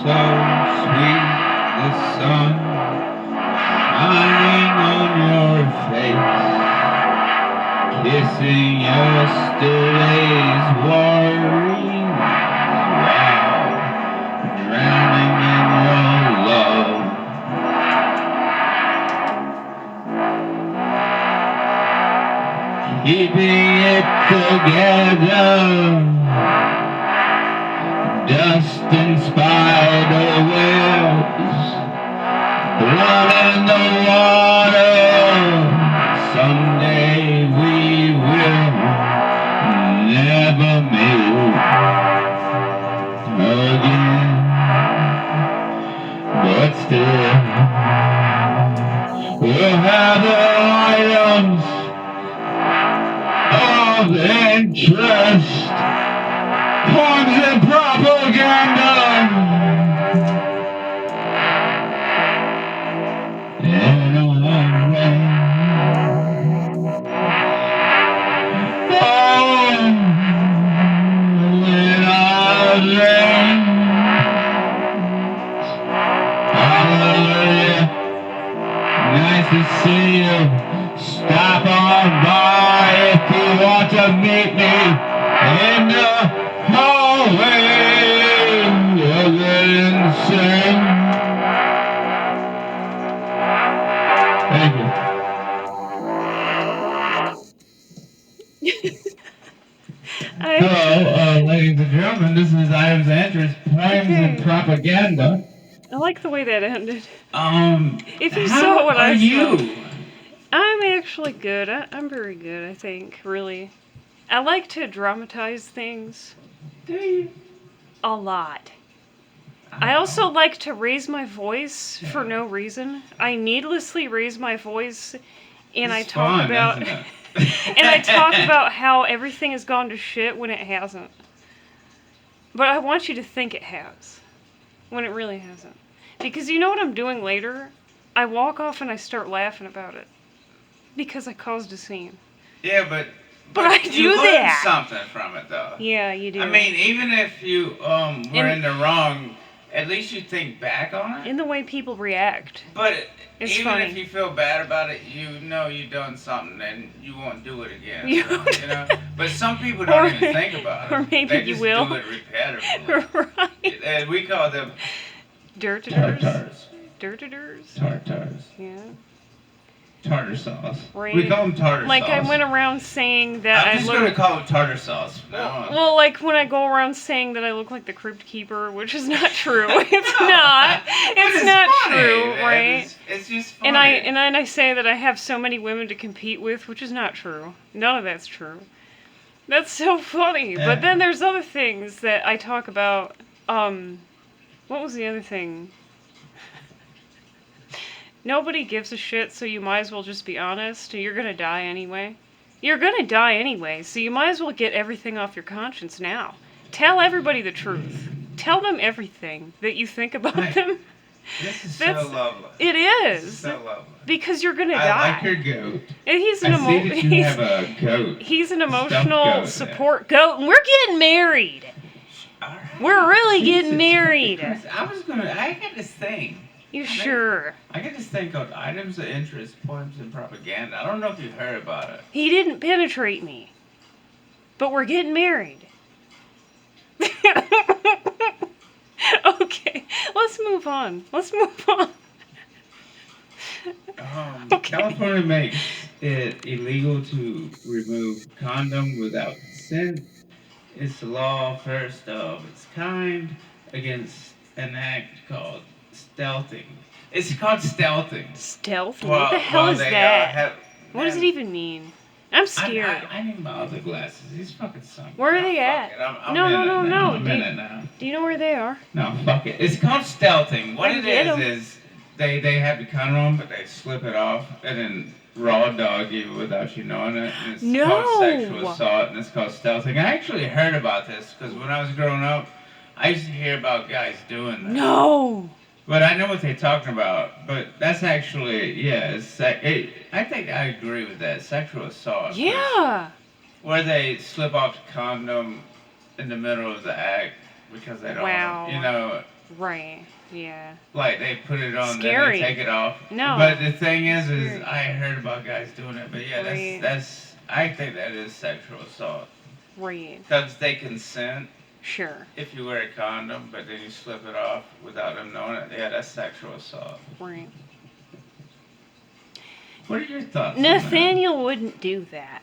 so sweet, the sun shining on your face, kissing yesterday's worries while drowning in your love. Keeping it together, dust and spider webs, blood in the water. Someday we will never meet again, but still we'll have the items of interest, poems and propaganda, and all rain. Oh, when our rain, hallelujah, nice to see you. Stop on by if you want to meet me in the hallway of the insane. Thank you. Hello, ladies and gentlemen. This is Items and Interest, Poems and Propaganda. I like the way that ended. If you how saw what are I you? saw. I'm actually good. I'm very good, I think, really. I like to dramatize things. Do you? A lot. I also like to raise my voice for no reason. I needlessly raise my voice, and I talk about and I talk about how everything has gone to shit when it hasn't. But I want you to think it has, when it really hasn't. Because you know what I'm doing later? I walk off and I start laughing about it. Because I caused a scene. Yeah, but I do you learn that. something from it, though. Yeah, you do. I mean, even if you were in the wrong, at least you think back on it. In the way people react. But it's even funny. if you feel bad about it, you know you've done something and you won't do it again. You know? But some people don't even think about it. Or maybe they you just will. do it repetitively. Right. And we call them Tartars. Tartars. Yeah. Tartar sauce. Right. We call them tartar sauce. Like I went around saying that I'm just going to call them tartar sauce. Well, like when I go around saying that I look like the Crypt Keeper, which is not true. It's not. It's not funny, true, man. right? It's just funny. And then I say that I have so many women to compete with, which is not true. None of that's true. That's so funny. Yeah. But then there's other things that I talk about. What was the other thing? Nobody gives a shit, so you might as well just be honest. You're gonna die anyway. You're gonna die anyway, so you might as well get everything off your conscience now. Tell everybody the truth. Tell them everything that you think about them. This is so lovely. It is. This is so lovely. Because you're gonna die. I like your goat. And he's an have a goat. He's an emotional support goat, and we're getting married. All right. We're really getting married. I got this thing. You sure? I got this thing called Items of Interest, Poems and Propaganda. I don't know if you've heard about it. He didn't penetrate me. But we're getting married. Okay, let's move on. Okay. California makes it illegal to remove condom without consent. It's the law first of its kind against an act called stealthing. It's called stealthing. Stealthing? What the hell is that? What does it even mean? I'm scared. I need my other glasses. These fucking suck. Where are they at? No. I'm in it now. Do you know where they are? No, fuck it. It's called stealthing. What it is they have the condom on, but they slip it off and then raw dog you without you knowing it. And it's called sexual assault, and it's called stealthing. I actually heard about this because when I was growing up, I used to hear about guys doing that. No. But I know what they're talking about. But that's actually, I think I agree with that. Sexual assault. Yeah. Where they slip off the condom in the middle of the act because they don't, Right. Yeah. Like they put it on, Scary. then they take it off. No. But the thing is Scary. I heard about guys doing it. But yeah, Right. that's I think that is sexual assault. Right. Because they consent Sure. if you wear a condom, but then you slip it off without them knowing it. Yeah, that's sexual assault. Right. What are your thoughts? Nathaniel wouldn't do that.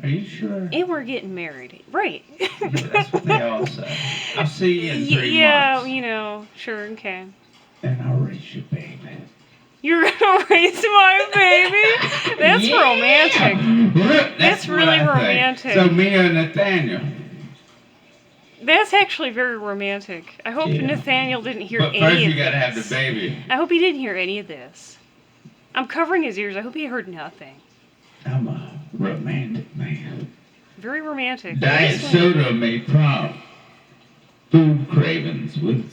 Are you sure? And we're getting married. Right. Yeah, that's what they all say. I'll see you in 3 months. Yeah, you know, sure, okay. And I'll raise your baby. You're gonna raise my baby? That's Yeah. romantic. That's what really I think. romantic. So me and Nathaniel. That's actually very romantic. I hope Yeah. Nathaniel didn't hear But any first of you this. gotta have the baby. I hope he didn't hear any of this. I'm covering his ears. I hope he heard nothing. I'm a romantic man. Very romantic. Diet soda may prompt food cravings with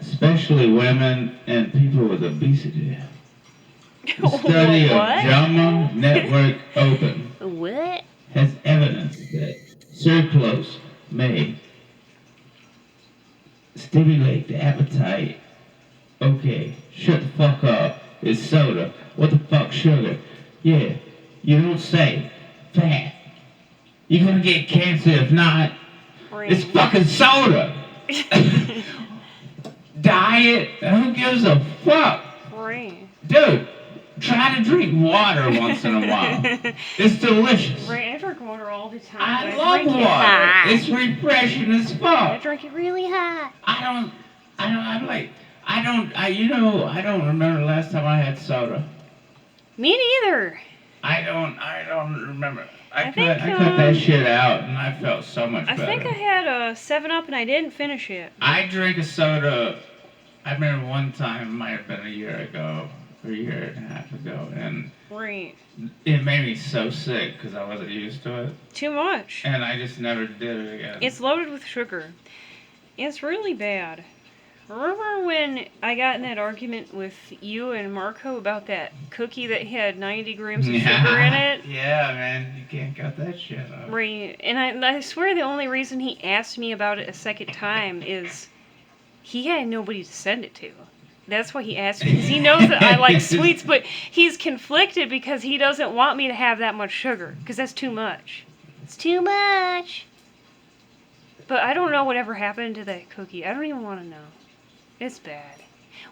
especially women and people with obesity. The study of What? JAMA Network Open What? has evidence that sucralose may stimulate the appetite. Okay, shut the fuck up. It's soda. What the fuck, sugar? Yeah, you don't say. Fat. You're gonna get cancer if not. It's fucking soda. Diet? Who gives a fuck? Right. Dude, try to drink water once in a while. It's delicious. Right, I drink water all the time. I but love drink it water. hot. It's refreshing as I fuck. drink it really hot. I don't remember the last time I had soda. Me neither. I don't remember. I think, cut that shit out and I felt so much better. I think I had a 7-Up and I didn't finish it. I drank a soda, I remember one time, it might have been a year ago, or a year and a half ago, and Right. it made me so sick because I wasn't used to it. Too much. And I just never did it again. It's loaded with sugar. It's really bad. Remember when I got in that argument with you and Marco about that cookie that had 90 grams of sugar in it? Yeah, man, you can't cut that shit up. Right. And I swear the only reason he asked me about it a second time is he had nobody to send it to. That's why he asked me, because he knows that I like sweets, but he's conflicted because he doesn't want me to have that much sugar, because that's too much. It's too much. But I don't know whatever happened to that cookie. I don't even want to know. It's bad.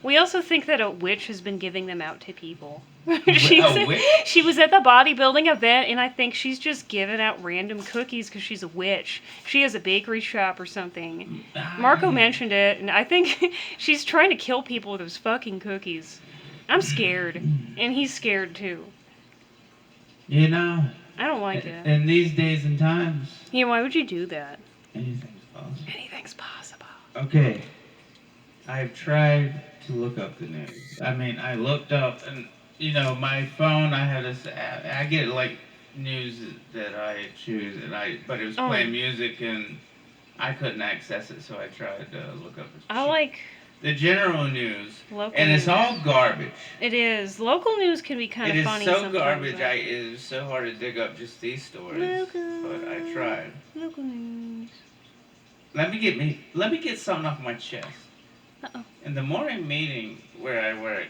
We also think that a witch has been giving them out to people. She was at the bodybuilding event, and I think she's just giving out random cookies because she's a witch. She has a bakery shop or something. Marco mentioned it, and I think she's trying to kill people with those fucking cookies. I'm scared, and he's scared too. You know, I don't like it. In these days and times. Yeah, why would you do that? Anything's possible. Anything's possible. Okay. I've tried to look up the news. I mean, I looked up, and you know, my phone. I have this app. I get like news that I choose, but it was playing music, and I couldn't access it, so I tried to look up. I like the general news, local and it's news. all garbage. It is. Local news can be kind of funny sometimes. It is so garbage. It is so hard to dig up just these stories. But I tried. Local news. Let me get something off my chest. Uh-oh. In the morning meeting where I work,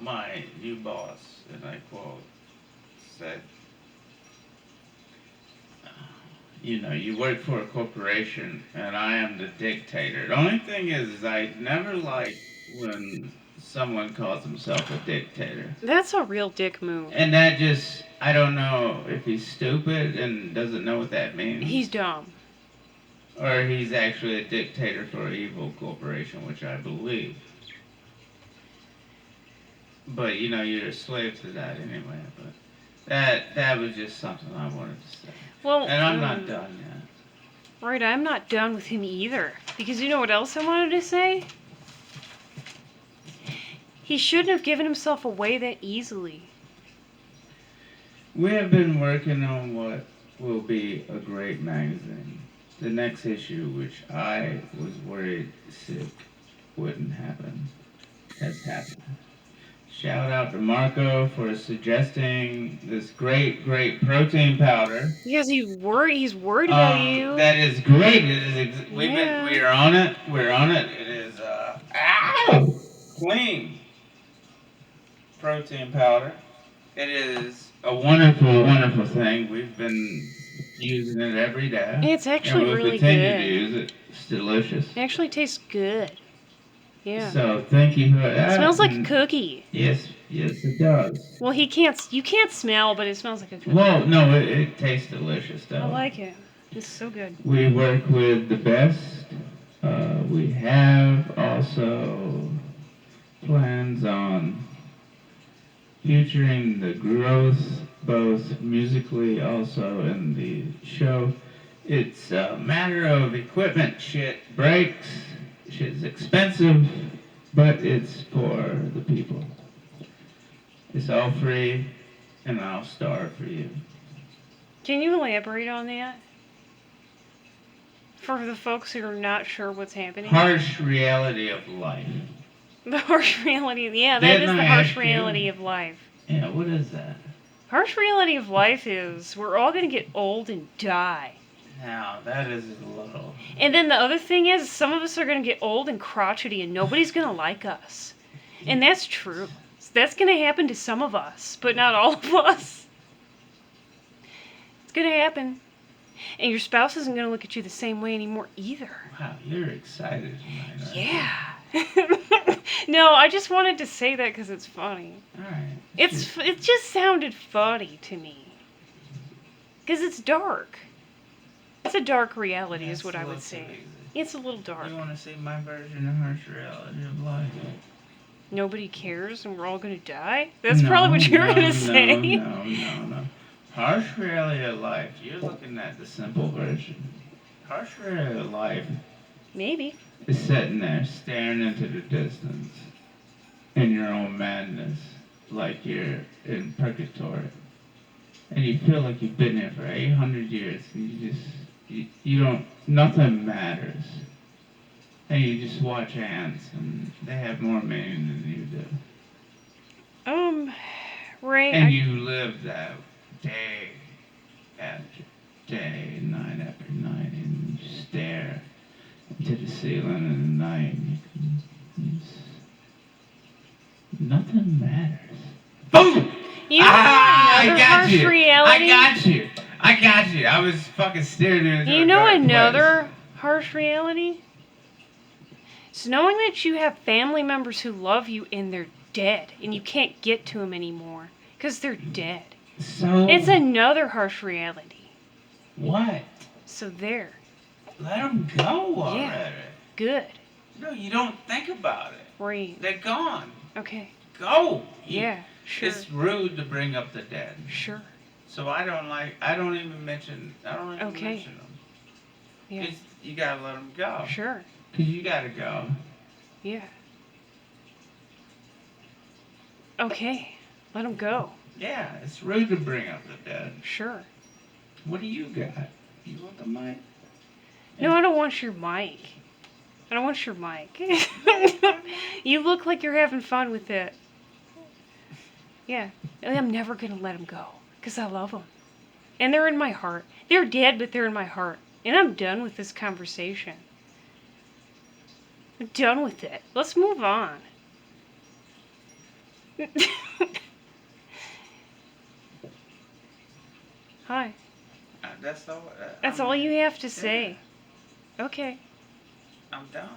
my new boss, and I quote, said, you know, you work for a corporation, and I am the dictator. The only thing is I never like when someone calls himself a dictator. That's a real dick move. And that just, I don't know if he's stupid and doesn't know what that means. He's dumb. Or he's actually a dictator for an evil corporation, which I believe. But, you know, you're a slave to that anyway. But that was just something I wanted to say. Well, and I'm not done yet. Right, I'm not done with him either. Because you know what else I wanted to say? He shouldn't have given himself away that easily. We have been working on what will be a great magazine. The next issue, which I was worried sick wouldn't happen, has happened. Shout out to Marco for suggesting this great protein powder. Because he's worried about you. That is great. It is. Yeah. We are on it. We're on it. It is clean protein powder. It is a wonderful thing. We've been using it every day. It's actually we'll really continue good. to use it. It's delicious. It actually tastes good. Yeah. So thank you for that. It smells like a cookie. Yes, it does. Well, you can't smell, but it smells like a cookie. Well, no, it tastes delicious though. I like it. It's so good. We work with the best. We have also plans on featuring the growth both musically also in the show. It's a matter of equipment. Shit breaks. Shit's expensive, but it's for the people. It's all free, and I'll star for you. Can you elaborate on that? For the folks who are not sure what's happening. Harsh reality of life. The harsh reality, yeah, that is the harsh reality of life. Yeah, what is that? Harsh reality of life is we're all going to get old and die. Now, that is a little... And then the other thing is some of us are going to get old and crotchety and nobody's going to like us. And that's true. That's going to happen to some of us, but not all of us. It's going to happen. And your spouse isn't going to look at you the same way anymore either. Wow, you're excited tonight. Yeah. No, I just wanted to say that because it's funny. Alright. It just sounded funny to me. Because it's dark. It's a dark reality is what I would say. It's a little dark. You want to see my version of harsh reality of life? Nobody cares and we're all going to die? That's probably what you're going to say. No. Harsh reality of life. You're looking at the simple version. Harsh reality of life. Maybe. Is sitting there staring into the distance in your own madness like you're in purgatory. And you feel like you've been here for 800 years and you don't, nothing matters. And you just watch ants and they have more meaning than you do. Right. And you live that day after day, night after night, and you stare into the ceiling in the night. And nothing matters. Boom! I got you. Reality? I got you. I was fucking staring into You know another harsh reality? It's knowing that you have family members who love you and they're dead, and you can't get to them anymore because they're dead. So it's another harsh reality. What? So there. Let them go already. Yeah. Good. No, you don't think about it. Right. They're gone. Okay. Go. Yeah. Sure. It's rude to bring up the dead. Sure. So I don't even mention them. Yeah. You gotta let them go. Sure. Because you gotta go. Yeah. Okay. Let them go. Yeah, it's rude to bring up the dead. Sure. What do you got? You want the mic? No, I don't want your mic. I don't want your mic. You look like you're having fun with it. Yeah. I'm never going to let them go. Because I love them. And they're in my heart. They're dead, but they're in my heart. And I'm done with this conversation. I'm done with it. Let's move on. Hi. That's all. That's all you have to say. Yeah. Okay. I'm done.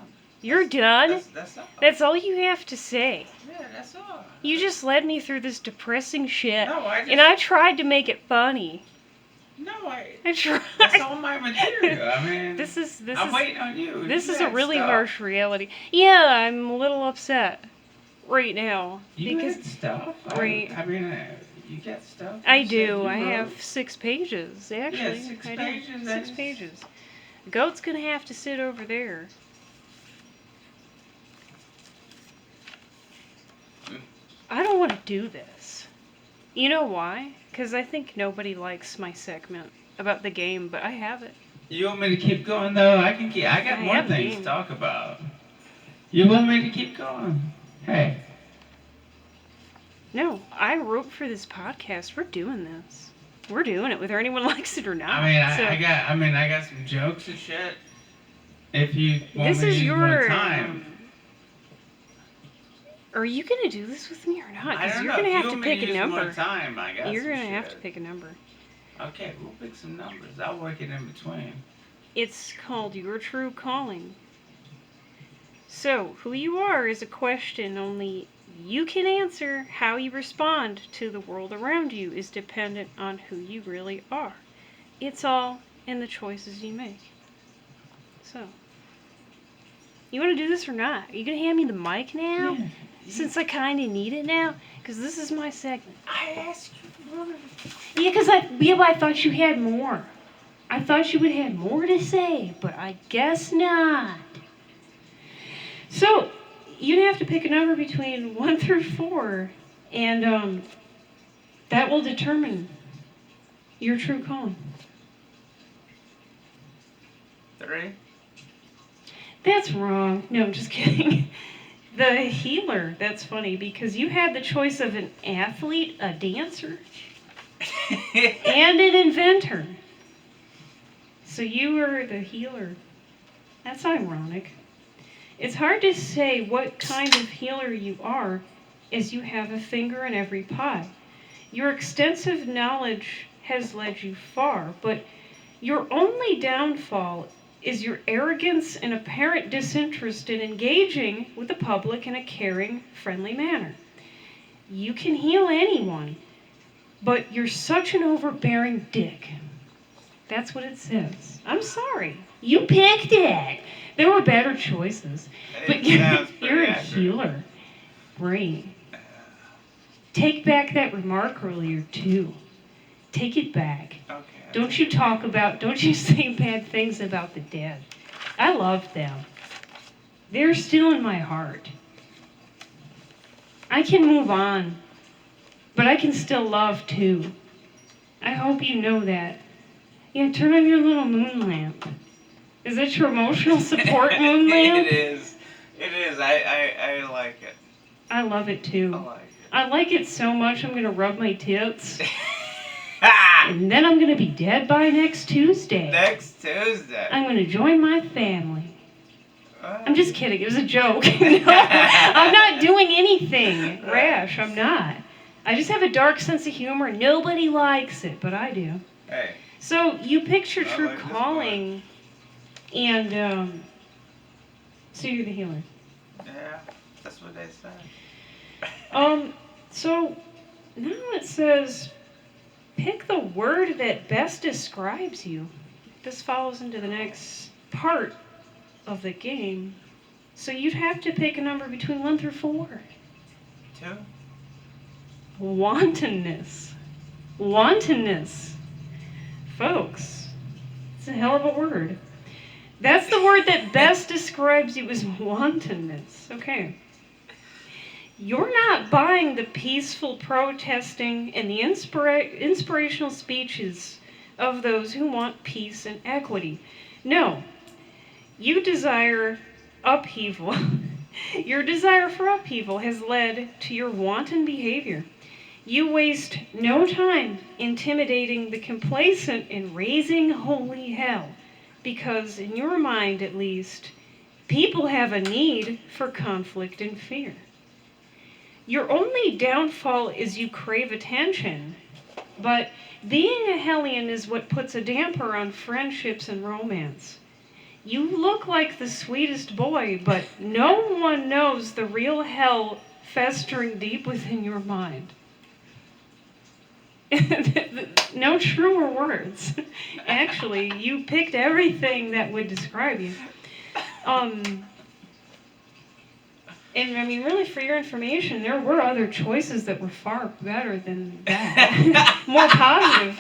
You're done? That's all. That's all you have to say. Yeah, that's all. You just led me through this depressing shit. No, and I tried to make it funny. No, I tried. That's all my material. I mean, I'm waiting on you. This is a really harsh reality. Yeah, I'm a little upset right now. You had stuff? Right. I mean, you got stuff? I do. I have 6 pages, actually. Yeah, 6 pages? 6 pages. Goat's gonna have to sit over there. I don't want to do this. You know why? Because I think nobody likes my segment about the game, but I have it. You want me to keep going, though? I got more things to talk about. You want me to keep going? Hey. No, I wrote for this podcast. We're doing this. We're doing it, whether anyone likes it or not. I got some jokes and shit. If you want me to use more time. Are you gonna do this with me or not? I Because don't you're know. gonna If have you to want me pick a use number. More time, I got You're some gonna shit. have to pick a number. Okay, we'll pick some numbers. I'll work it in between. It's called Your True Calling. So, who you are is a question only you can answer. How you respond to the world around you is dependent on who you really are. It's all in the choices you make. So, you want to do this or not? Are you going to hand me the mic now? Yeah. Since I kind of need it now? Because this is my segment. I asked you for it. Yeah, because I thought you had more. I thought you would have more to say, but I guess not. So, you'd have to pick a number between 1 through 4, and that will determine your true calling. 3. That's wrong. No, I'm just kidding. The healer, that's funny, because you had the choice of an athlete, a dancer, and an inventor. So you were the healer. That's ironic. It's hard to say what kind of healer you are, as you have a finger in every pie. Your extensive knowledge has led you far, but your only downfall is your arrogance and apparent disinterest in engaging with the public in a caring, friendly manner. You can heal anyone, but you're such an overbearing dick. That's what it says. I'm sorry. You picked it. There were better choices. But you're a healer. Great. Take back that remark earlier, too. Take it back. Okay. Don't you say bad things about the dead. I love them. They're still in my heart. I can move on, but I can still love, too. I hope you know that. Yeah, turn on your little moon lamp. Is that your emotional support moon lamp? It is. It is. I like it. I love it, too. I like it. I like it so much I'm going to rub my tits. And then I'm going to be dead by next Tuesday. Next Tuesday. I'm going to join my family. I'm just kidding. It was a joke. No, I'm not doing anything rash. I'm not. I just have a dark sense of humor. Nobody likes it, but I do. Hey. So you picked your true like calling, and so you're the healer. Yeah, that's what they say. So now it says, pick the word that best describes you. This follows into the next part of the game. So you'd have to pick a number between 1 through 4. 2. Wantonness. Wantonness. Folks, it's a hell of a word. That's the word that best describes you, is wantonness. Okay. You're not buying the peaceful protesting and the inspirational speeches of those who want peace and equity. No. You desire upheaval. Your desire for upheaval has led to your wanton behavior. You waste no time intimidating the complacent and raising holy hell, because in your mind, at least, people have a need for conflict and fear. Your only downfall is you crave attention, but being a hellion is what puts a damper on friendships and romance. You look like the sweetest boy, but no one knows the real hell festering deep within your mind. No truer words. Actually, you picked everything that would describe you. And I mean, really, for your information, there were other choices that were far better than that. More positive.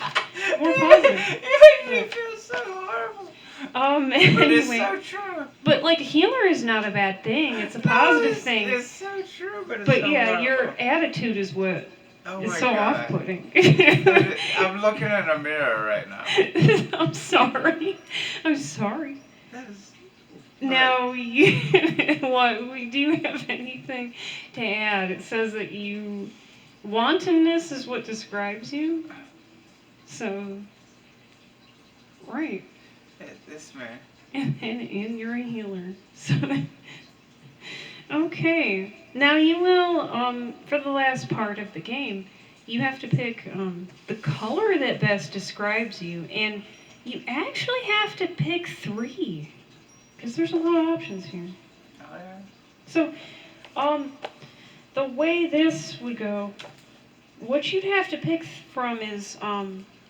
More positive. You make me feel so horrible. Anyway. But it's so true. But like, healer is not a bad thing. It's a positive thing. It's so true, but it's But so yeah, horrible. your attitude is what is so God. off-putting. I'm looking in a mirror right now. I'm sorry. I'm sorry. That is... Now, do you have anything to add? It says that you wantonness is what describes you. So, right. This man. And you're a healer. So, okay. Now you will, for the last part of the game, you have to pick the color that best describes you. And you actually have to pick 3. Because there's a lot of options here. Oh, yeah. So, the way this would go, what you'd have to pick from is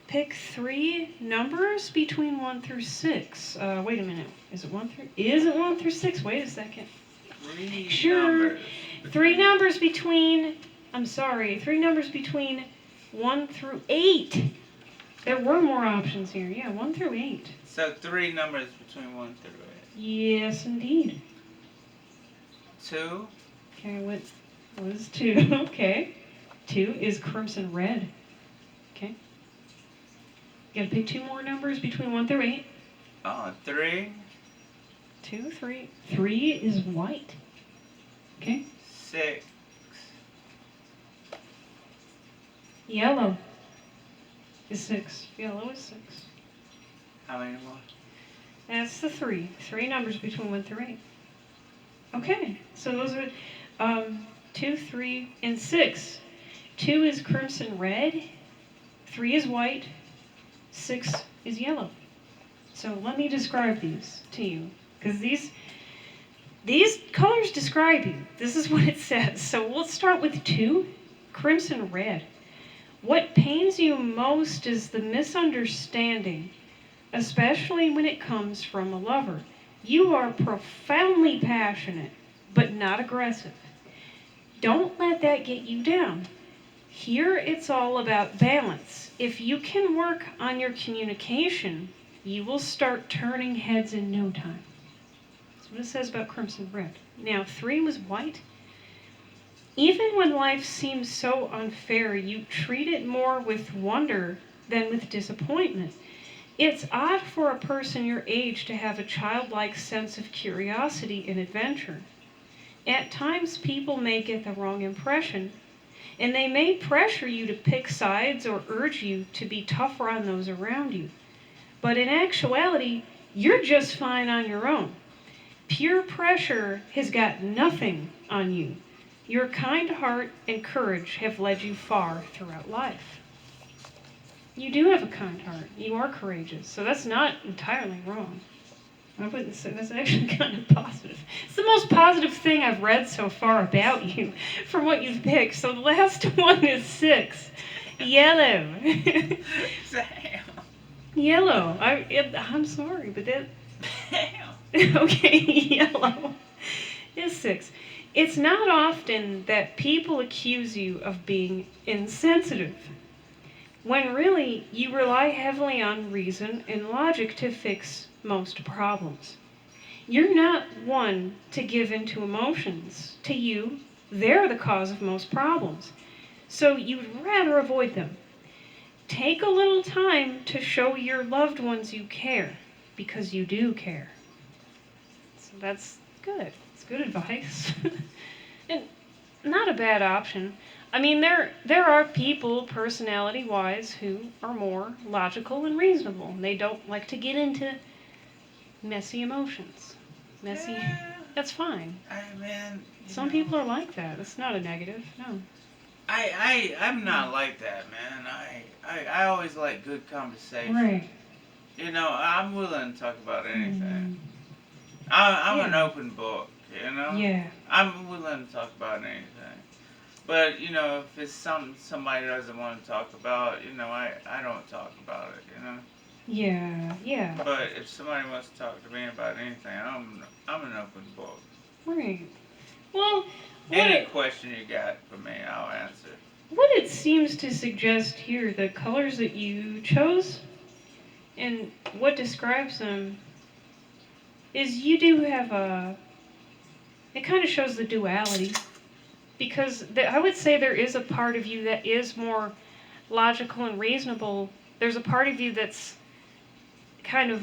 pick 3 numbers between 1 through 6. Wait a minute. Is it 1 through? Is it 1 through 6? Wait a second. 3 Sure. numbers. 3 numbers between. I'm sorry. 3 numbers between 1 through 8. There were more options here. Yeah, 1 through 8. So 3 numbers between 1 through 8. Yes, indeed. 2. Okay, what was 2? Okay. 2 is crimson red. Okay. You gotta pick 2 more numbers between 1 through 8. 3. 2, 3. 3 is white. Okay. 6. Yellow is 6. Yellow is 6. How many more? That's the 3. 3 numbers between 1 through 8. Okay. So those are 2, 3, and 6. 2 is crimson red. 3 is white. 6 is yellow. So let me describe these to you. Because these colors describe you. This is what it says. So we'll start with 2, crimson red. What pains you most is the misunderstanding, especially when it comes from a lover. You are profoundly passionate, but not aggressive. Don't let that get you down. Here it's all about balance. If you can work on your communication, you will start turning heads in no time. That's what it says about crimson red. Now, 3 was white. Even when life seems so unfair, you treat it more with wonder than with disappointment. It's odd for a person your age to have a childlike sense of curiosity and adventure. At times, people may get the wrong impression, and they may pressure you to pick sides or urge you to be tougher on those around you. But in actuality, you're just fine on your own. Peer pressure has got nothing on you. Your kind heart and courage have led you far throughout life. You do have a kind heart. You are courageous. So that's not entirely wrong. I wouldn't say that's actually kind of positive. It's the most positive thing I've read so far about you from what you've picked. So the last one is 6. Yellow. Damn. Yellow. I'm sorry, but that... Damn. Okay, yellow is 6. It's not often that people accuse you of being insensitive, when really you rely heavily on reason and logic to fix most problems. You're not one to give in to emotions. To you, they're the cause of most problems. So you'd rather avoid them. Take a little time to show your loved ones you care, because you do care. So that's good. It's good advice. And not a bad option. I mean, there are people, personality-wise, who are more logical and reasonable. They don't like to get into messy emotions. Messy. Yeah. That's fine. Man, Some people are like that. It's not a negative. No. I'm not like that, man. I always like good conversation. Right. You know, I'm willing to talk about anything. Mm. I'm an Yeah. open book, you know? Yeah. I'm willing to talk about anything. But, you know, if it's something somebody doesn't want to talk about, you know, I don't talk about it, you know? Yeah. Yeah. But if somebody wants to talk to me about anything, I'm an open book. Right. Well, Any question you got for me, I'll answer. what it seems to suggest here, the colors that you chose and what describes them, is you do have it kind of shows the duality. Because I would say there is a part of you that is more logical and reasonable. There's a part of you that's kind of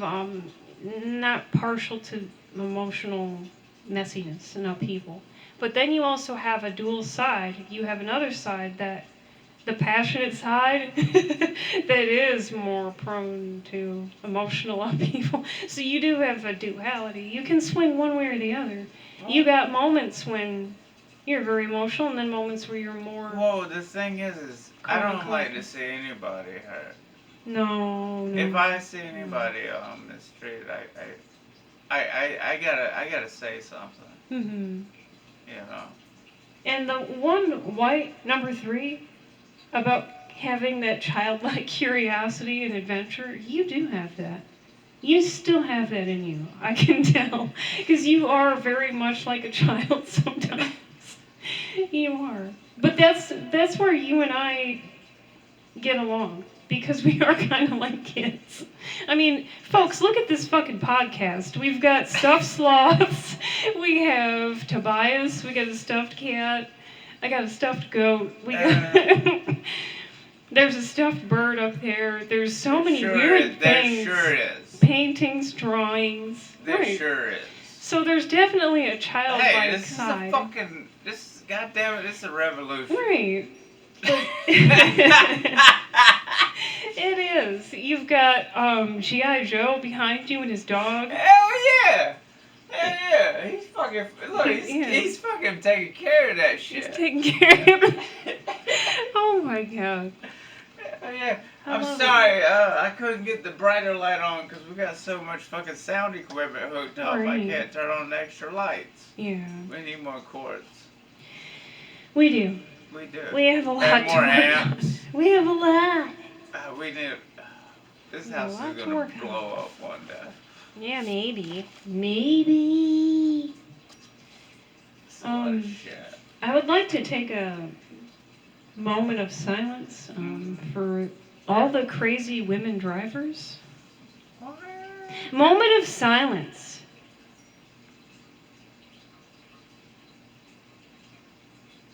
not partial to emotional messiness and upheaval. But then you also have a dual side. You have another side that the passionate side that is more prone to emotional upheaval. So you do have a duality. You can swing one way or the other. You got moments when you're very emotional, and then moments where you're more. Well, the thing is I don't like to see anybody hurt. No. If I see anybody on the street, I gotta say something. Mhm. You know. And the one white number 3 about having that childlike curiosity and adventure, you do have that. You still have that in you. I can tell. Because you are very much like a child sometimes. You are. But that's where you and I get along. Because we are kind of like kids. I mean, folks, look at this fucking podcast. We've got stuffed sloths. We have Tobias. We got a stuffed cat. I got a stuffed goat. We got... There's a stuffed bird up there. There's so many weird things. There sure is. Paintings, drawings. There sure is. So there's definitely a childlike side. Goddamn it, this is a revolution. Right. It is. You've got G.I. Joe behind you and his dog. Hell yeah! Hell yeah! He's fucking, look, he's fucking taking care of that shit. He's taking care of it. Oh my god. Yeah, I'm sorry, I couldn't get the brighter light on because we got so much fucking sound equipment hooked up. Right. I can't turn on the extra lights. Yeah. We need more cords. We do. We do. We have a lot and more amps. We have a lot. We need. This house is gonna blow up one day. Yeah, maybe. Maybe. It's a lot of shit. I would like to take a moment of silence for all the crazy women drivers. What? Moment of silence.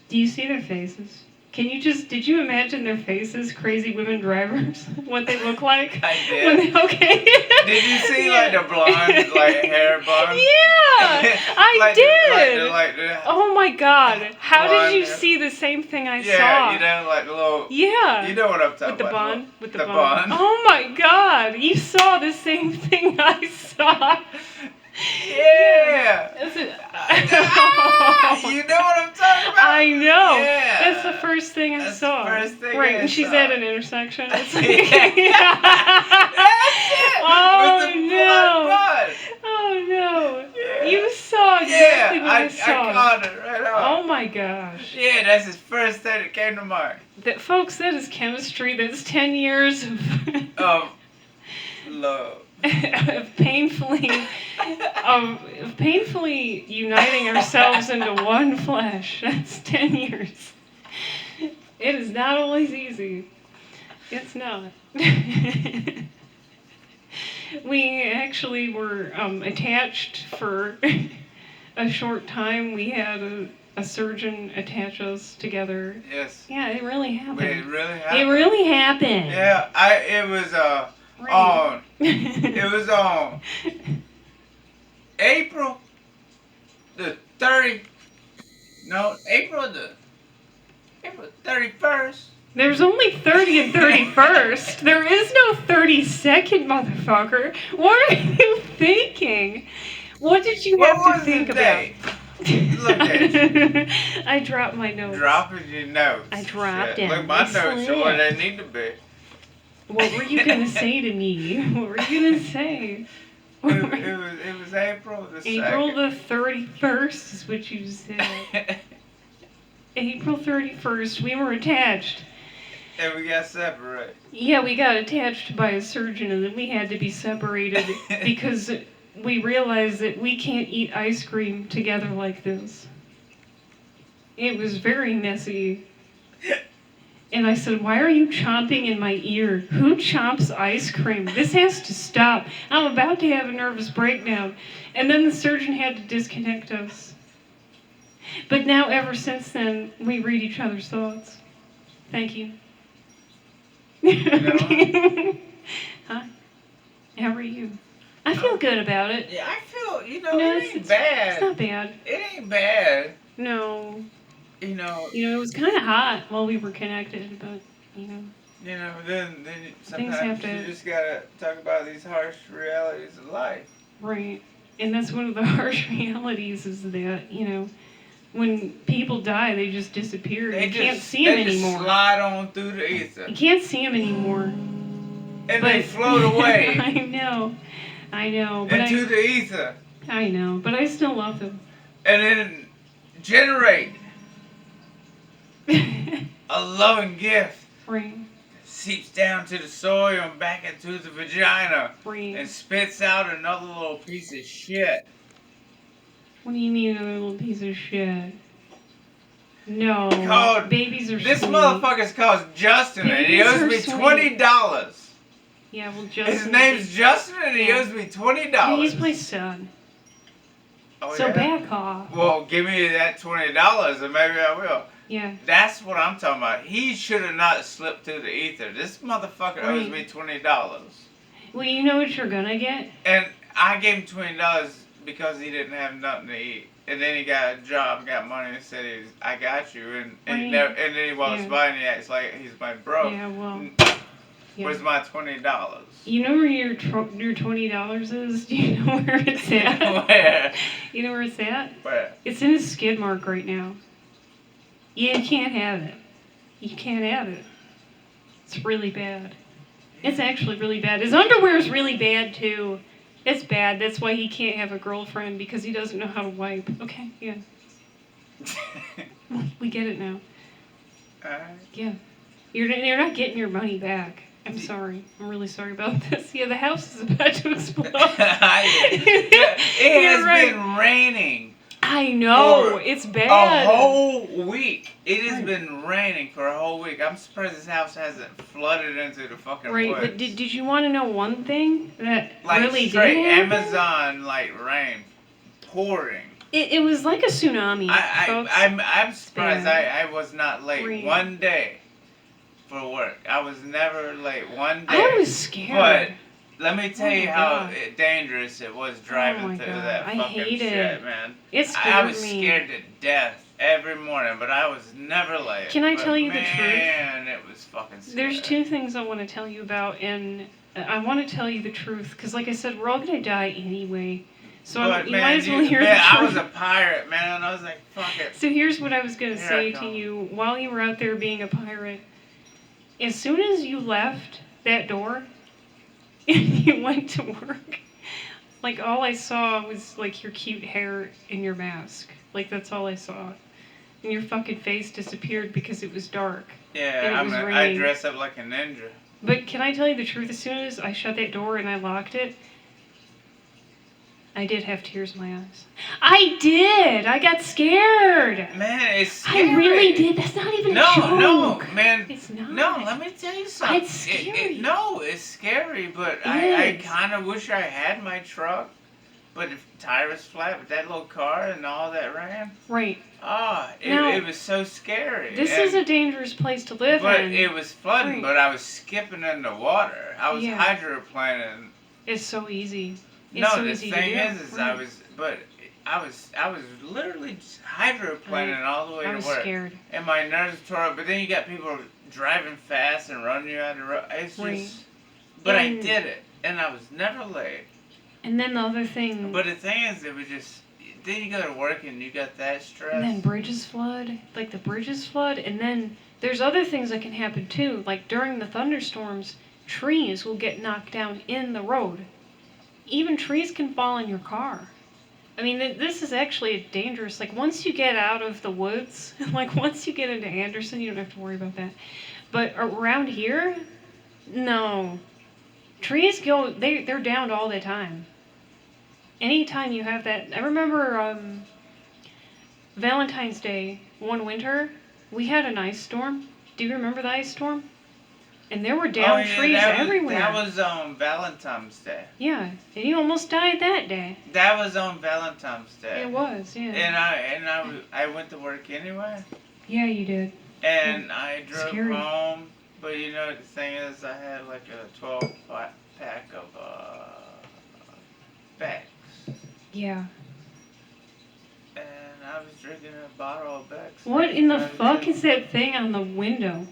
Do you see their faces? Did you imagine their faces, crazy women drivers? What they look like? I did. Okay. Did you see like the blonde, like hair bun? Yeah, I did. The oh my god. How did you see the same thing I saw? Yeah, you know, like the little... Yeah. You know what I'm talking With the about. bun? With the bun. Oh my god. You saw the same thing I saw. Yeah. You know what I'm talking about? I know. Yeah. That's the first thing I saw. The first thing right, I and she's saw. at an intersection. It's like, oh no. Oh no. Yeah. You saw exactly what I saw. I caught it right on. Oh my gosh. Yeah, that's his first thing that came to mind. Folks, that is chemistry. That's 10 years of love. of painfully uniting ourselves into one flesh. That's 10 years. It is not always easy. It's not. We actually were attached for a short time. We had a surgeon attach us together. Yes. Yeah, it really happened. It really happened. It really happened. Yeah, it was on. It was on April the 31st. There's only 30 and 31st. There is no 32nd, motherfucker. What are you thinking? What did you have to think about? Look at you. I dropped my notes. Dropping your notes. I dropped them. Look, my notes are where they need to be. What were you going to say to me? What were you going to say? It was April the 2nd. April the 31st is what you said. April 31st, we were attached. And we got separated. Yeah, we got attached by a surgeon, and then we had to be separated because we realized that we can't eat ice cream together like this. It was very messy. And I said, why are you chomping in my ear? Who chomps ice cream? This has to stop. I'm about to have a nervous breakdown. And then the surgeon had to disconnect us. But now, ever since then, we read each other's thoughts. Thank you. Huh? How are you? I feel good about it. Yeah, I feel, it ain't bad. It's not bad. It ain't bad. No. You know. You know, it was kind of hot while we were connected, but you know. You know, then Things have sometimes to. you just gotta talk about these harsh realities of life. Right. And that's one of the harsh realities is that, you know, when people die, they just disappear. You can't see them anymore. They just slide on through the ether. You can't see them anymore. And they float away. I know. But into the ether. I know, but I still love them. And then generate a loving gift. Right. Seeps down to the soil and back into the vagina. Right. And spits out another little piece of shit. What do you mean another little piece of shit? No. Babies are This sweet. motherfucker's called Justin and he owes me $20. Yeah, well, Justin. His name's Justin and he owes me $20. Yeah, he's my son. Oh, so yeah? back off. Well, give me that $20 and maybe I will. Yeah. That's what I'm talking about. He should have not slipped through the ether. This motherfucker owes me $20. Well, you know what you're gonna get? And I gave him $20 because he didn't have nothing to eat. And then he got a job, got money, and said, I got you. And, he never, and then he walks by and he acts like he's my bro. Yeah, well. Where's my $20? You know where your $20 is? Do you know where it's at? Where? You know where it's at? Where? It's in his skid mark right now. You can't have it. You can't have it. It's really bad. It's actually really bad. His underwear is really bad, too. It's bad. That's why he can't have a girlfriend, because he doesn't know how to wipe. Okay, yeah. We get it now. Yeah. You're not getting your money back. I'm sorry. I'm really sorry about this. Yeah, the house is about to explode. It has been raining. I know. It's bad. A whole week. It has been raining for a whole week. I'm surprised this house hasn't flooded into the fucking woods. But did you want to know one thing that like really straight did happen? Amazon like rain pouring. It was like a tsunami, folks. I'm surprised I was not late Rain. one day for work. I was never late one day. I was scared. But let me tell you how dangerous it was driving through that I fucking hate shit, it. man. It scared me. I was scared to death every morning, but I was never late. Can I tell you the truth? Man, it was fucking scary. There's two things I want to tell you about, and I want to tell you the truth, because like I said, we're all going to die anyway. So you might as well hear the truth. I was a pirate, man. I was like, fuck it. So here's what I was going to say to you while you were out there being a pirate. As soon as you left that door and you went to work, like all I saw was like your cute hair and your mask. Like that's all I saw. And your fucking face disappeared because it was dark. Yeah, I dress up like a ninja. But can I tell you the truth? As soon as I shut that door and I locked it, I did have tears in my eyes. I did! I got scared! Man, it's scary. I really did. That's not even a joke. No, man. It's not. No, let me tell you something. It's scary. It's scary, but I kind of wish I had my truck. But if the tire was flat with that little car and all that ran. Right. It was so scary. This is a dangerous place to live in. But it was flooding, but I was skipping in the water. I was hydroplaning. It's so easy. The thing is I was literally just hydroplaning all the way to work. I was scared. And my nerves tore up. But then you got people driving fast and running you out of the road. It's just. But I did it, and I was never late. And then the other thing. But the thing is, it was just. Then you go to work and you got that stress. And then bridges flood, like the bridges flood, and then there's other things that can happen too. Like during the thunderstorms, trees will get knocked down in the road. Even trees can fall in your car. I mean, this is actually dangerous. Like, once you get out of the woods, like, once you get into Anderson, you don't have to worry about that. But around here, no. Trees they're downed all the time. Anytime you have that. I remember Valentine's Day, one winter, we had an ice storm. Do you remember the ice storm? And there were downed trees everywhere. That was on Valentine's Day. Yeah, and you almost died that day. That was on Valentine's Day. It was, yeah. And I went to work anyway. Yeah, you did. And I drove home, but you know the thing is, I had like a 12-pack of bags. Yeah. And I was drinking a bottle of Beck's. What in the fuck is that thing on the window?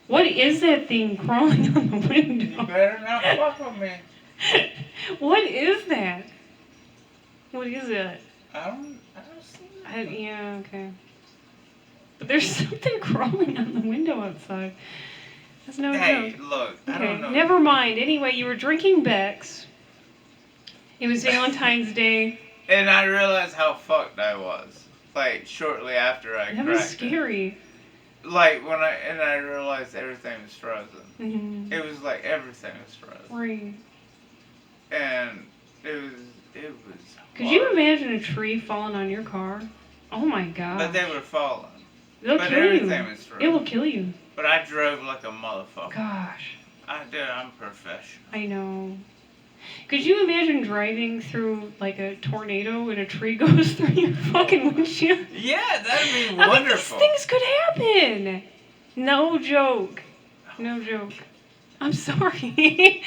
What is that thing crawling on the window? You better not fuck with me. What is that? What is it? I don't see. Yeah, okay. But there's something crawling on the window outside. That's no Hey, joke. look, Okay, I don't know. never mind. Anyway, you were drinking Beck's. It was Valentine's Day. And I realized how fucked I was. Like, shortly after I That cracked was scary. it. Like, I realized everything was frozen. Mm-hmm. It was like everything was frozen. Right. And it was Could hard. you imagine a tree falling on your car? Oh my god. But they were falling. It'll But kill everything you. was frozen. It will kill you. But I drove like a motherfucker. Gosh. I'm professional. I know. Could you imagine driving through like a tornado and a tree goes through your fucking windshield? Yeah, that'd be I mean, wonderful. these things could happen. No joke. No joke. I'm sorry.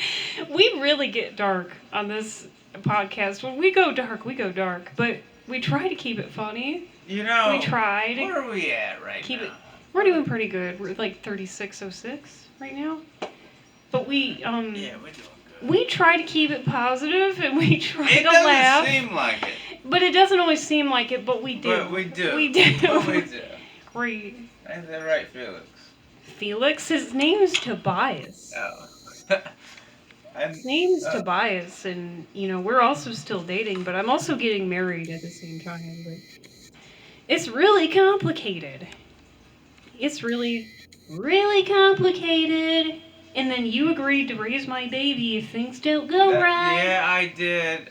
We really get dark on this podcast. When we go dark, we go dark. But we try to keep it funny. You know, We tried. where are we at right Keep now? it. We're doing pretty good. We're like 3606 right now. But we Yeah, we're doing good. we try to keep it positive and we try It to laugh. doesn't seem like it. But it doesn't always seem like it, but we do. But we do. We do. But we do. Right. Ain't that right, Felix? Felix, his name's Tobias. Oh. And, His name's Tobias, and we're also still dating, but I'm also getting married at the same time. But it's really complicated. It's really, really complicated. And then you agreed to raise my baby if things don't go right. Yeah, I did.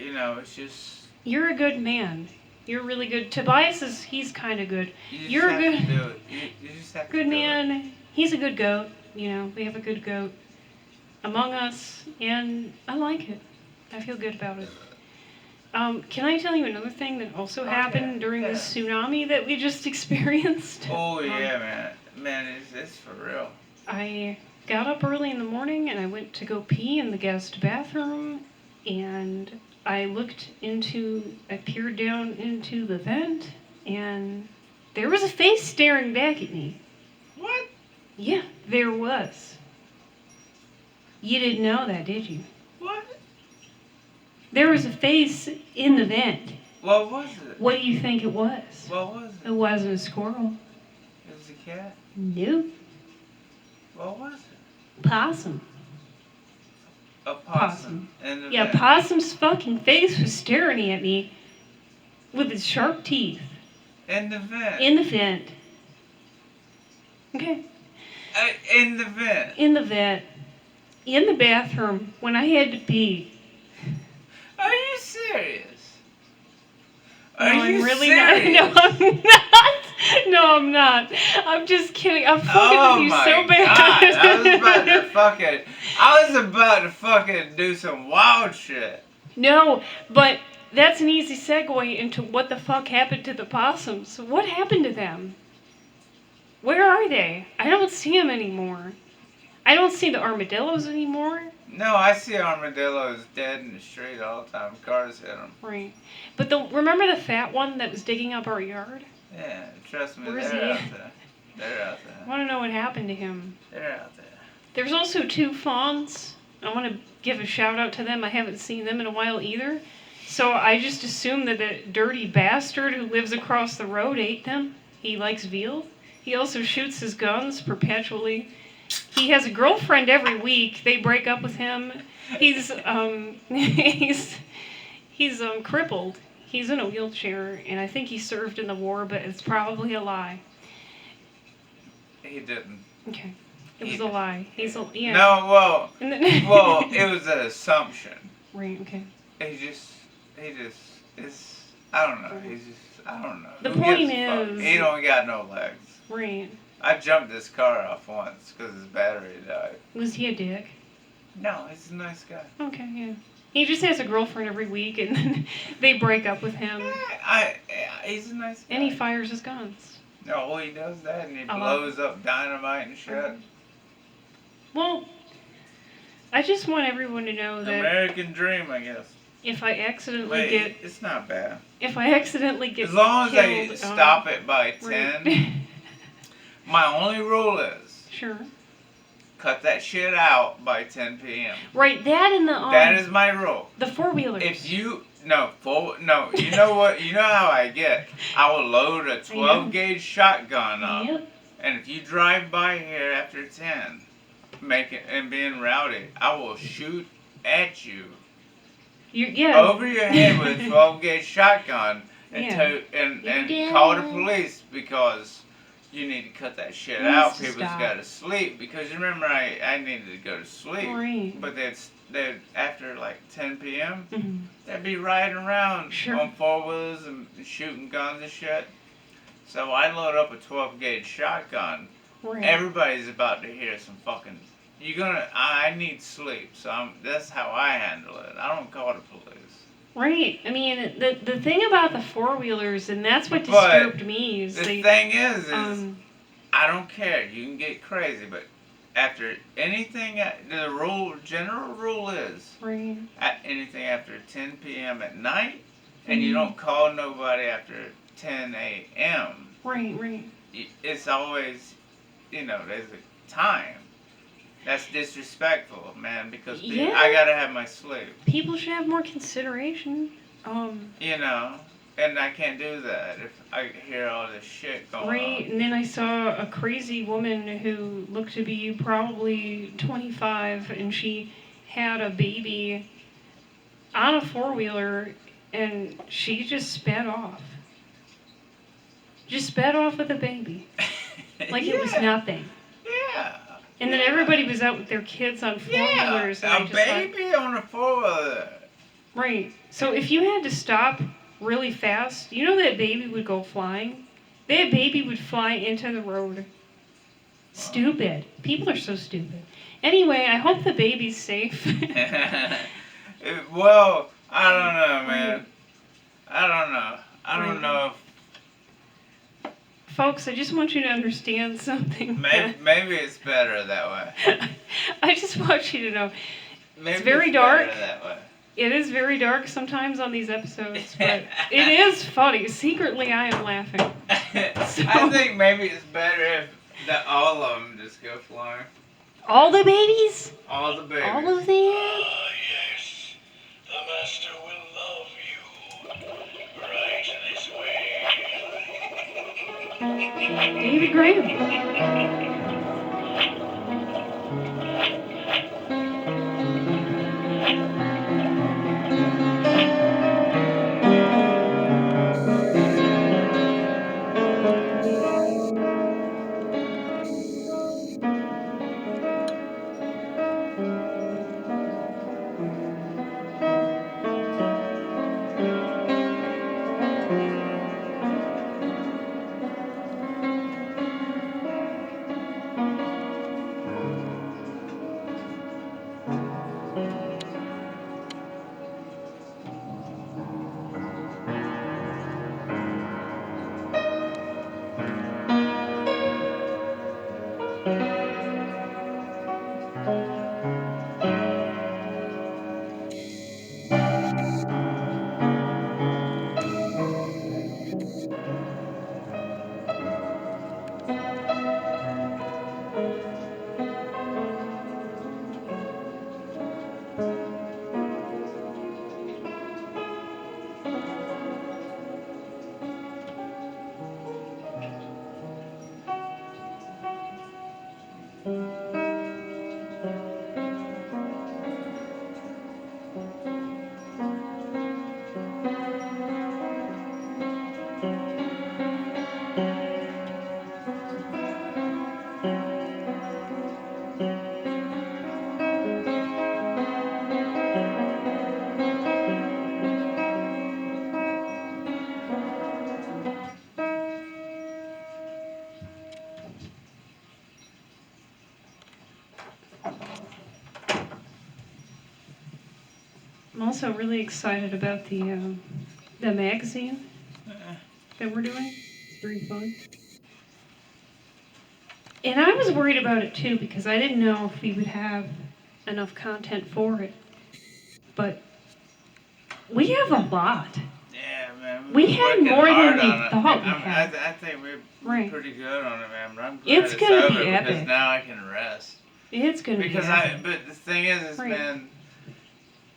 It's just... You're a good man. You're really good. Tobias he's kind of good. You're a good, to do it. You just have to good do man. it. He's a good goat. We have a good goat among us, and I like it. I feel good about it. Can I tell you another thing that also happened during this tsunami that we just experienced? Oh, yeah, man. Man, it's for real. I got up early in the morning and I went to go pee in the guest bathroom, and I peered down into the vent, and there was a face staring back at me. What? Yeah, there was. You didn't know that, did you? What? There was a face in the vent. What was it? What do you think it was? What was It it? wasn't a squirrel. It was a cat? Nope. What was it? Possum. A possum. In the Yeah, vent. Possum's fucking face was staring at me with its sharp teeth In the vent. in the vent. Okay. In the vent. In the vent. In the bathroom when I had to pee. Are you serious? No, Are you I'm really serious? not. No, I'm not. No, I'm not. I'm just kidding. I'm fucking with you so bad. I was about to fucking do some wild shit. No, but that's an easy segue into what the fuck happened to the possums. What happened to them? Where are they? I don't see them anymore. I don't see the armadillos anymore. No, I see armadillos dead in the street all the time. Cars hit them. Right. But remember the fat one that was digging up our yard? Yeah, trust me, Where's they're he? out there. They're out I there. want to know what happened to him. They're out there. There's also 2 fawns. I want to give a shout out to them. I haven't seen them in a while either. So I just assumed that the dirty bastard who lives across the road ate them. He likes veal. He also shoots his guns perpetually. He has a girlfriend every week. They break up with him. He's crippled. He's in a wheelchair, and I think he served in the war, but it's probably a lie. He didn't. Okay. It was a lie. Yeah. No, well, And then, it was an assumption. Right, okay. He just, I don't know. I don't know. The Who point gives a fuck? is- He don't got no legs. Right. I jumped this car off once because his battery died. Was he a dick? No, he's a nice guy. Okay, yeah. He just has a girlfriend every week, and then they break up with him, He's a nice guy. and he fires his guns. No, he does that, and he Uh-huh. blows up dynamite and shit. Well, I just want everyone to know that American dream, I guess. if I accidentally get... It's not bad. If I accidentally get as long as killed, they stop it by 10, my only rule is... Sure. Cut that shit out by 10 p.m. Right, that and the... that is my rule. The four-wheelers. If you... No, you know what? You know how I get. I will load a 12-gauge shotgun up. Yep. And if you drive by here after 10, and being rowdy, I will shoot at you. Over your head with a 12-gauge shotgun and call the police because you need to cut that shit out. People's got to sleep because you remember I needed to go to sleep. Right. But they'd after like 10 p.m. They'd be riding around on four-wheelers and shooting guns and shit. So I load up a 12-gauge shotgun. Right. Everybody's about to hear some fucking... I need sleep, so that's how I handle it. I don't call the police. Right. I mean, the thing about the four-wheelers, and that's what disturbed me, is the thing is I don't care. You can get crazy, but after anything, the general rule is anything after 10 p.m. at night, and you don't call nobody after 10 a.m. Right. It's always, there's a time. That's disrespectful, man, because I gotta have my sleep. People should have more consideration. And I can't do that if I hear all this shit going on. Right, and then I saw a crazy woman who looked to be probably 25, and she had a baby on a four-wheeler, and she just sped off. Just sped off with a baby. Like it was nothing. Yeah. And then everybody was out with their kids on four-wheelers. Yeah, a baby on a four-wheeler. Right. So if you had to stop really fast, that baby would go flying? That baby would fly into the road. Stupid. People are so stupid. Anyway, I hope the baby's safe. Well, I don't know, man. I don't know if... Folks, I just want you to understand something. Maybe it's better that way. I just want you to know. Maybe it's very dark. Better that way. It is very dark sometimes on these episodes, but it is funny. Secretly, I am laughing. So, I think maybe it's better if all of them just go flying. All the babies? All the babies. All of them? Ah, yes. The master will love you. Right this way. David Graham. I'm also really excited about the magazine that we're doing. It's very fun. And I was worried about it too because I didn't know if we would have enough content for it. But We have a lot. Yeah, man. We had more than we on it. thought we had. I think we're Right. pretty good on it, man. But I'm glad It's gonna over be because epic. now I can rest. It's gonna be Because epic. but the thing is, Right. man,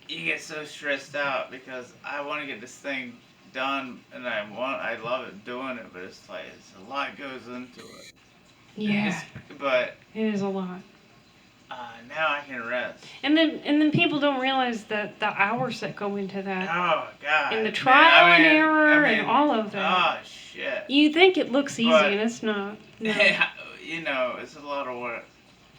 you get so stressed out because I want to get this thing done and I love it doing it, but it's like a lot goes into it. Yeah. But It is a lot. now I can rest. And then people don't realize that the hours that go into that, Oh God. and the trial and error, I mean, and all of that. Oh shit. You think it looks easy, But- and it's not. No. You know, it's a lot of work.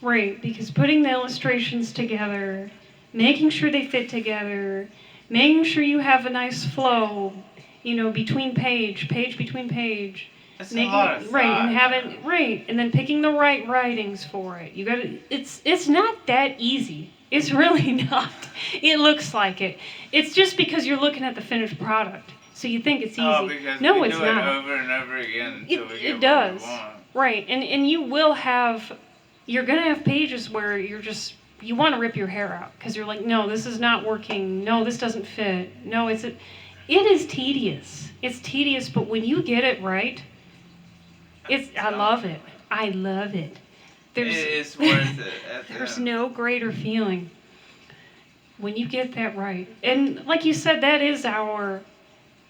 Right, because putting the illustrations together, making sure they fit together, making sure you have a nice flow, between page between page. It's a lot of right, thought. and having right, and then picking the right writings for it. You got to. It's not that easy. It's really not. It looks like it. It's just because you're looking at the finished product, so you think it's easy. Oh, because no, we it's do not. it over and over again until we get It what does. we want. Right, and you will have. You're gonna have pages where you want to rip your hair out because you're like, no, this is not working. No, this doesn't fit. No, it is tedious. It's tedious, but when you get it right. I love it. I love it. It's worth it. There's no greater feeling when you get that right. And like you said, that is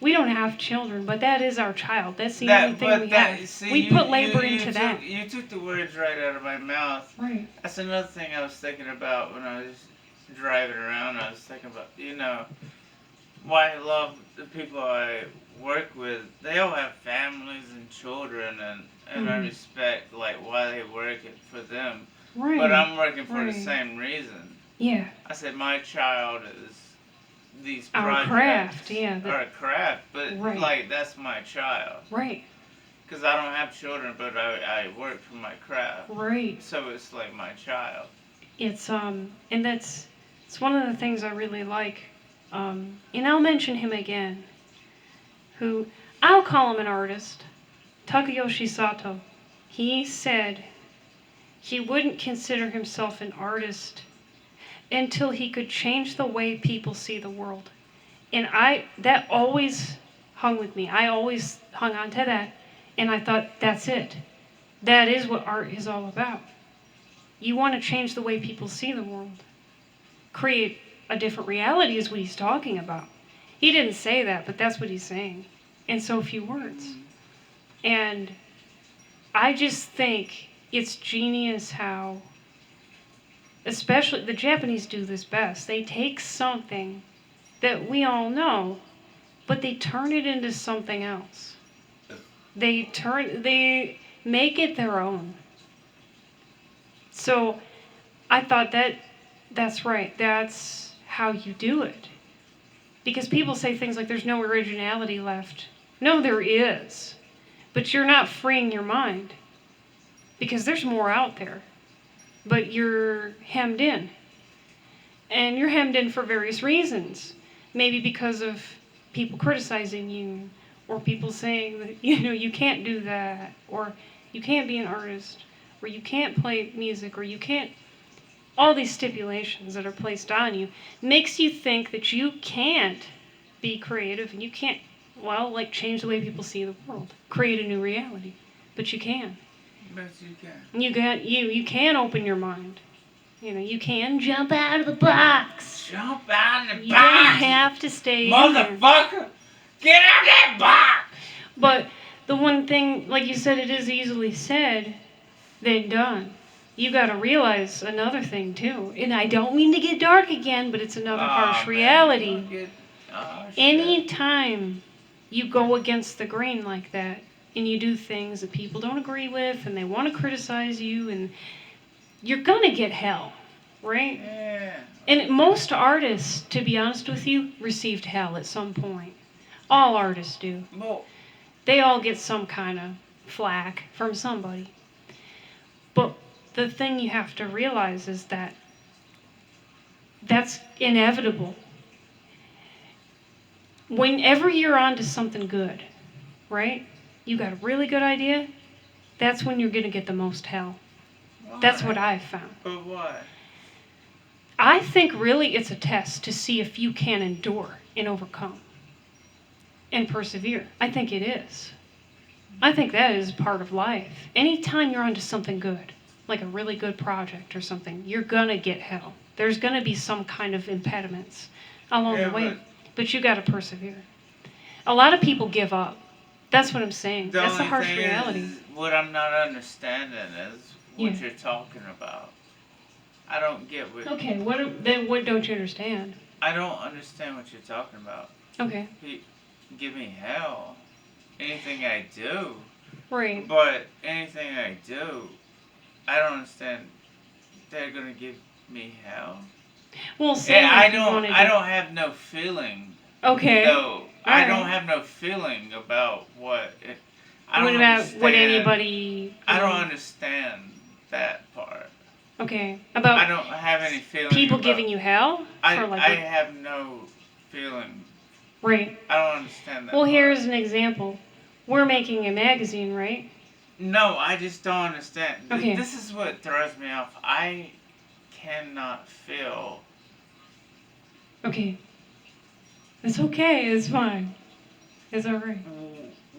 we don't have children, but that is our child. That's the only thing we have. See, we put labor into that. You took the words right out of my mouth. Right. That's another thing I was thinking about when I was driving around. I was thinking about, why I love the people I work with. They all have families and children, and I respect why they work it for them. Right. But I'm working for the same reason. Yeah. I said my child is these our projects craft. Yeah. are a craft, but that's my child. Right. Because I don't have children, but I work for my craft. Right. So it's like my child. It's and it's one of the things I really like. And I'll mention him again. Who I'll call him an artist. Takayoshi Sato. He said he wouldn't consider himself an artist until he could change the way people see the world. And that always hung with me. I always hung on to that. And I thought, that's it. That is what art is all about. You want to change the way people see the world. Create a different reality is what he's talking about. He didn't say that, but that's what he's saying. In so few words. And I just think it's genius how, especially the Japanese do this best. They take something that we all know, but they turn it into something else. They make it their own. So I thought that's right. That's how you do it. Because people say things like there's no originality left. No, there is. But you're not freeing your mind. Because there's more out there. But you're hemmed in. And you're hemmed in for various reasons. Maybe because of people criticizing you. Or people saying that, you can't do that. Or you can't be an artist. Or you can't play music. Or you can't... All these stipulations that are placed on you makes you think that you can't be creative and you can't, change the way people see the world. Create a new reality. But you can. But you can. You can open your mind. You can jump out of the box. Jump out of the You box! don't have to stay in there. Motherfucker! Get out of that box! But the one thing, like you said, it is easily said than done. You got to realize another thing too. And I don't mean to get dark again, but it's another harsh reality. Anytime you go against the grain like that and you do things that people don't agree with and they want to criticize you, and you're going to get hell, right? Yeah. And most artists, to be honest with you, received hell at some point. All artists do. Well, They all get some kind of flack from somebody. But the thing you have to realize is that that's inevitable. Whenever you're onto something good, right? You got a really good idea, that's when you're going to get the most hell. why? That's what I've found. But why? I think really it's a test to see if you can endure and overcome and persevere. I think it is. I think that is part of life. Anytime you're onto something good, like a really good project or something, you're going to get hell. There's going to be some kind of impediments along the way. But you got to persevere. A lot of people give up. That's what I'm saying. That's the harsh reality. What I'm not understanding is what you're talking about. I don't get what... Okay, what don't you understand? I don't understand what you're talking about. Okay. Give me hell. Anything I do. Right. But anything I do, I don't understand. They're gonna give me hell. Well, say I don't have no feeling. Okay. No, I don't have no feeling about what. What anybody? I don't understand that part. Okay. I don't have any feeling. People giving you hell? I have no feeling. Right. I don't understand that. Well, here's an example. We're making a magazine, right? No, I just don't understand. Okay. This is what throws me off. I cannot feel. Okay. It's okay. It's fine. It's alright.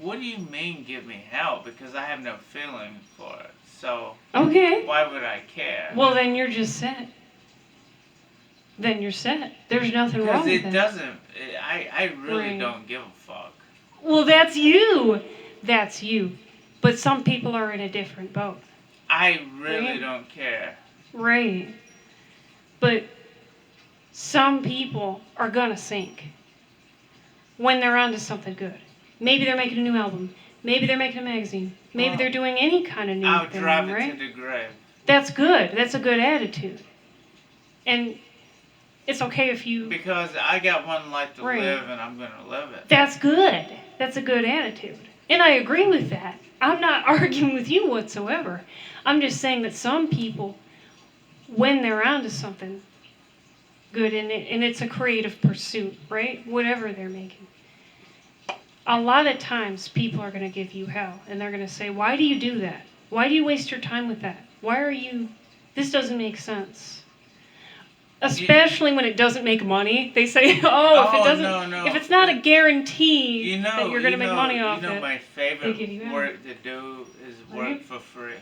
What do you mean give me hell? Because I have no feeling for it. So. Okay. Why would I care? Well, then you're just set. Then you're set. There's nothing wrong with that. Because it doesn't. I really don't give a fuck. Well, that's you. That's you. But some people are in a different boat. I really don't care. Right. But some people are gonna sink when they're onto something good. Maybe they're making a new album. Maybe they're making a magazine. Maybe they're doing any kind of new I'll thing, drive it right? to the grave. That's good. That's a good attitude. And it's okay if you... Because I got one life to live, and I'm going to live it. That's good. That's a good attitude. And I agree with that. I'm not arguing with you whatsoever. I'm just saying that some people, when they're onto something good, and it's a creative pursuit, right? Whatever they're making. A lot of times people are going to give you hell, and they're going to say, why do you do that? Why do you waste your time with that? Why are you... This doesn't make sense. Especially when it doesn't make money. They say, if it doesn't, if it's not a guarantee that you're going to make money off it. My favorite work to do is work for free.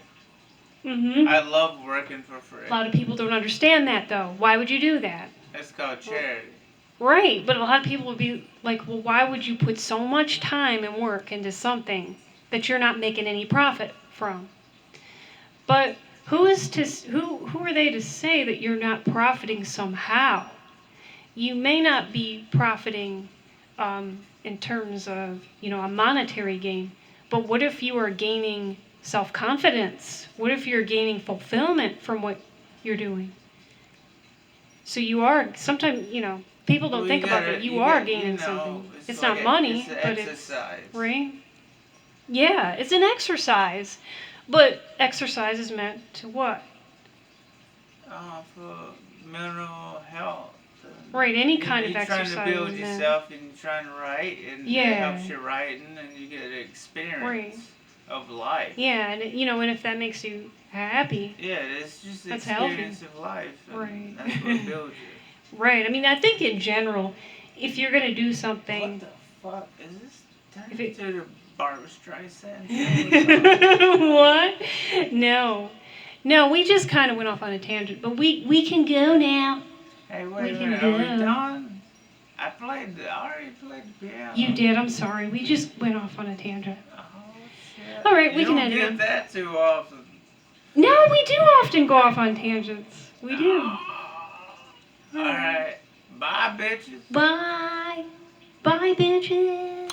Mm-hmm. I love working for free. A lot of people don't understand that, though. Why would you do that? It's called charity. Right, but a lot of people would be like, well, why would you put so much time and work into something that you're not making any profit from? But who are they to say that you're not profiting somehow? You may not be profiting in terms of, a monetary gain, but what if you are gaining self-confidence? What if you're gaining fulfillment from what you're doing? So you are, sometimes, people don't think about that. You are gaining something. It's not money, but it's right? Yeah, it's an exercise. But exercise is meant to what? For mental health. Right, any kind of exercise. You're trying to build yourself and you're trying to write, and it helps you writing, and you get an experience of life. Yeah, and and if that makes you happy. Yeah, it's just the experience of life. Right. That's what builds you. Right. I mean, I think in general, if you're gonna do something. What the fuck is this? If to the Barbra Streisand. What? No, we just kind of went off on a tangent, but we can go now. Hey, wait a minute, are we done? I already played the piano. You did, I'm sorry. We just went off on a tangent. Oh, shit. All right, we can edit it. You don't get that too often. No, we do often go off on tangents. We do. All right. Bye, bitches. Bye. Bye, bitches.